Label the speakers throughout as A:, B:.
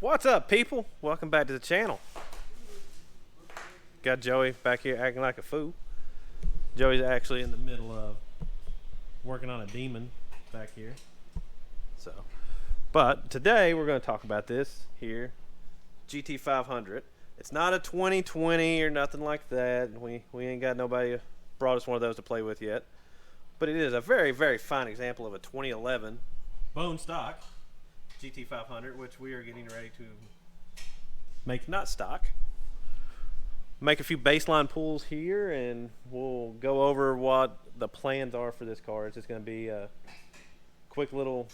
A: What's up, people? Welcome back to the channel. Got Joey back here acting like a fool. Joey's actually in the middle of working on a demon back here. But today we're going to talk about this here, GT500. It's not a 2020 or nothing like that. We ain't got nobody brought us one of those to play with yet. But it is a very, very fine example of a 2011 bone stock GT500, which we are getting ready to make not stock. Make a few baseline pulls here, and we'll go over what the plans are for this car. It's just going to be a quick little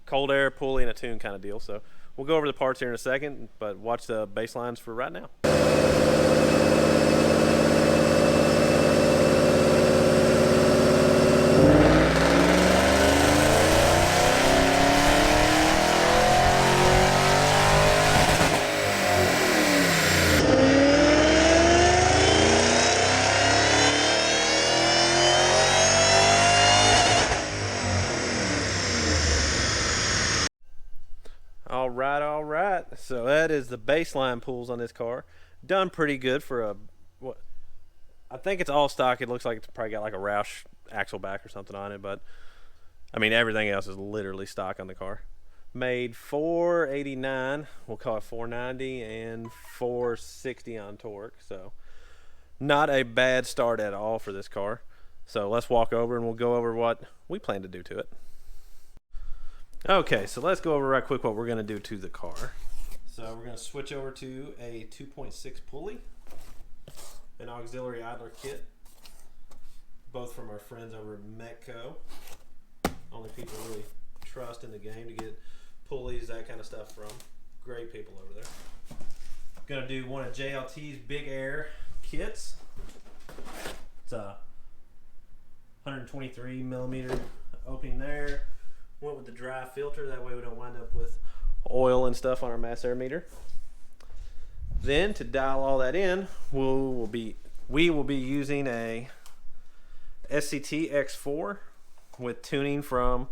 A: cold air pulley and a tune kind of deal. So we'll go over the parts here in a second, but watch the baselines for right now. All right. So that is the baseline pulls on this car. Done pretty good for a, what, I think it's all stock. It looks like it's probably got like a Roush axle back or something on it, but I mean everything else is literally stock on the car. Made 489, we'll call it 490, and 460 on torque. So not a bad start at all for this car. So let's walk over and we'll go over what we plan to do to it. Okay, so let's go over right quick what we're going to do to the car. So we're going to switch over to a 2.6 pulley, an auxiliary idler kit, both from our friends over at Metco. Only people really trust in the game to get pulleys, that kind of stuff from. Great people over there. Going to do one of JLT's Big Air kits. It's a 123 millimeter opening there. Went with the dry filter, that way we don't wind up with oil and stuff on our mass air meter. Then to dial all that in, we will be using a SCT X4 with tuning from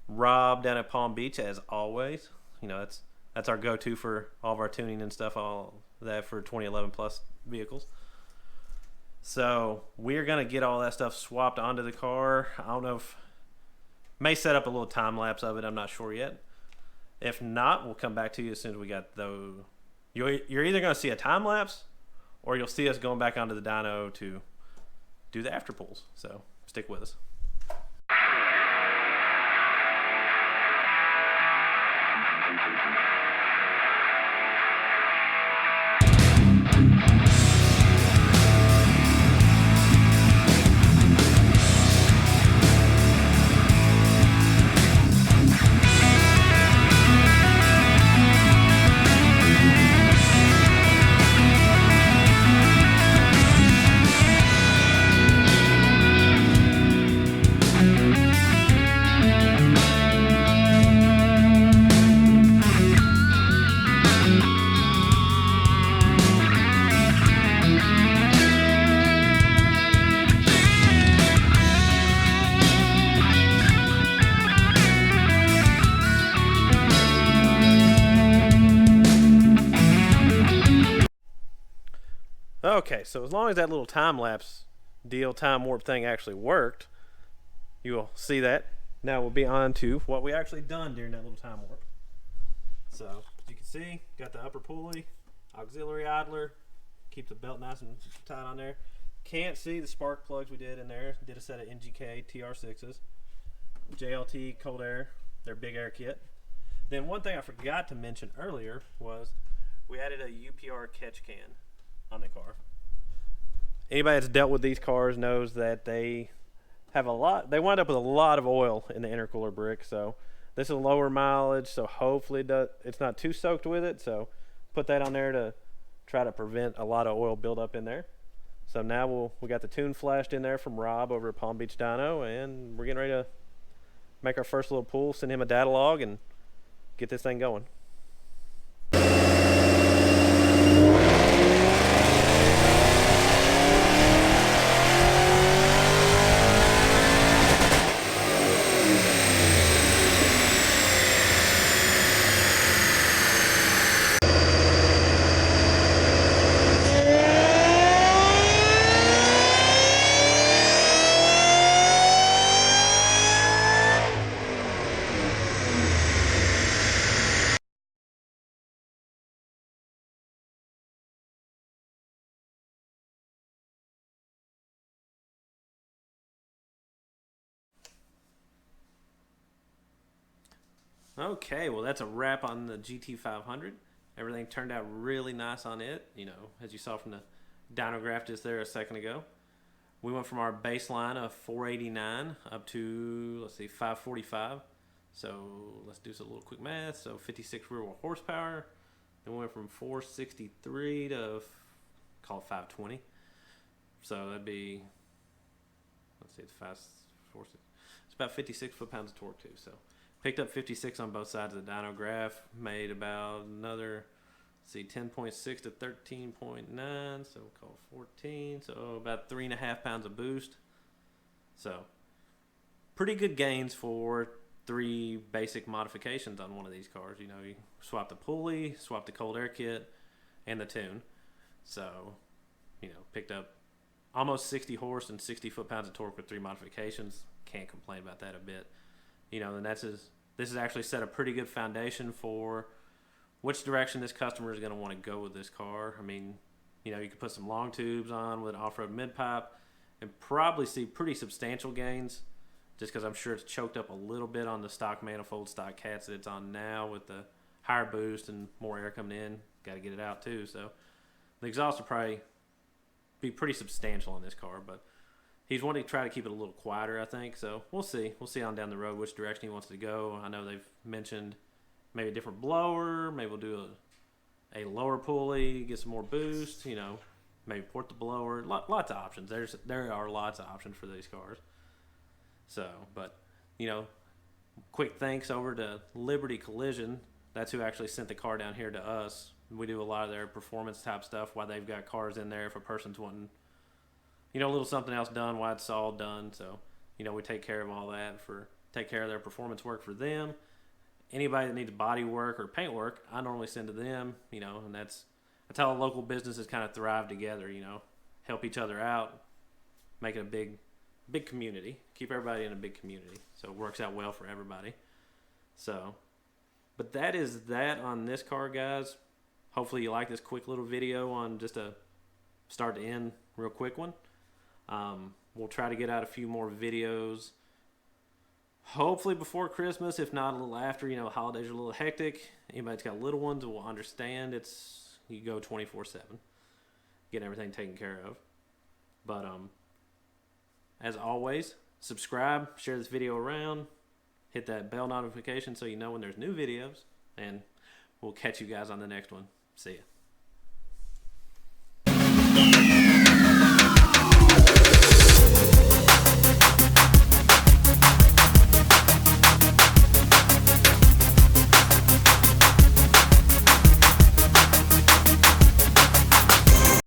A: Rob down at Palm Beach, as always. You know, that's our go-to for all of our tuning and stuff, all that for 2011 plus vehicles. So we're gonna get all that stuff swapped onto the car. I don't know if may set up a little time lapse of it. I'm not sure yet. If not, we'll come back to you as soon as we got those. You're either going to see a time lapse, or you'll see us going back onto the dyno to do the after pulls. So stick with us. Okay, so as long as that little time lapse deal, time warp thing actually worked, you will see that. Now we'll be on to what we actually done during that little time warp. So as you can see, got the upper pulley, auxiliary idler, keep the belt nice and tight on there. Can't see the spark plugs we did in there. Did a set of NGK TR6s, JLT cold air, their Big Air kit. Then one thing I forgot to mention earlier was we added a UPR catch can on the car. Anybody that's dealt with these cars knows that they have they wind up with a lot of oil in the intercooler brick. So this is lower mileage, so hopefully it's not too soaked with it. So put that on there to try to prevent a lot of oil buildup in there. So now we got the tune flashed in there from Rob over at Palm Beach Dyno, and we're getting ready to make our first little pull, send him a data log, and get this thing going. Okay, well that's a wrap on the GT500. Everything turned out really nice on it. You know, as you saw from the dyno graph just there a second ago. We went from our baseline of 489 up to, let's see, 545. So let's do some little quick math. So 56 rear wheel horsepower. Then we went from 463 to call it 520. So that'd be, let's see, it's fast. It's about 56 foot-pounds of torque too. So picked up 56 on both sides of the dyno graph. Made about another, let's see, 10.6 to 13.9. So we'll call it 14. So about 3.5 pounds of boost. So pretty good gains for 3 basic modifications on one of these cars. You know, you swap the pulley, swap the cold air kit, and the tune. So, you know, picked up almost 60 horse and 60 foot-pounds of torque with 3 modifications. Can't complain about that a bit. You know, and this has actually set a pretty good foundation for which direction this customer is going to want to go with this car. I mean, you know, you could put some long tubes on with an off-road mid-pipe and probably see pretty substantial gains, just because I'm sure it's choked up a little bit on the stock manifold, stock cats that it's on now with the higher boost and more air coming in. Got to get it out too. So the exhaust will probably be pretty substantial on this car, but he's wanting to try to keep it a little quieter, I think. So we'll see. We'll see on down the road which direction he wants to go. I know they've mentioned maybe a different blower. Maybe we'll do a lower pulley, get some more boost. You know, maybe port the blower. Lots of options. There are lots of options for these cars. So, but, you know, quick thanks over to Liberty Collision. That's who actually sent the car down here to us. We do a lot of their performance type stuff while they've got cars in there if a person's wanting, you know, a little something else done while it's all done. So, you know, we take care of all that, take care of their performance work for them. Anybody that needs body work or paint work, I normally send to them, you know, and that's how local businesses kind of thrive together, you know, help each other out, make it a big community, keep everybody in a big community. So it works out well for everybody. So, but that is that on this car, guys. Hopefully you like this quick little video on just a start to end real quick one. We'll try to get out a few more videos, hopefully before Christmas, if not a little after. You know, holidays are a little hectic. Anybody that's got little ones will understand. You go 24/7, getting everything taken care of. But as always, subscribe, share this video around, hit that bell notification so you know when there's new videos, and we'll catch you guys on the next one. See ya.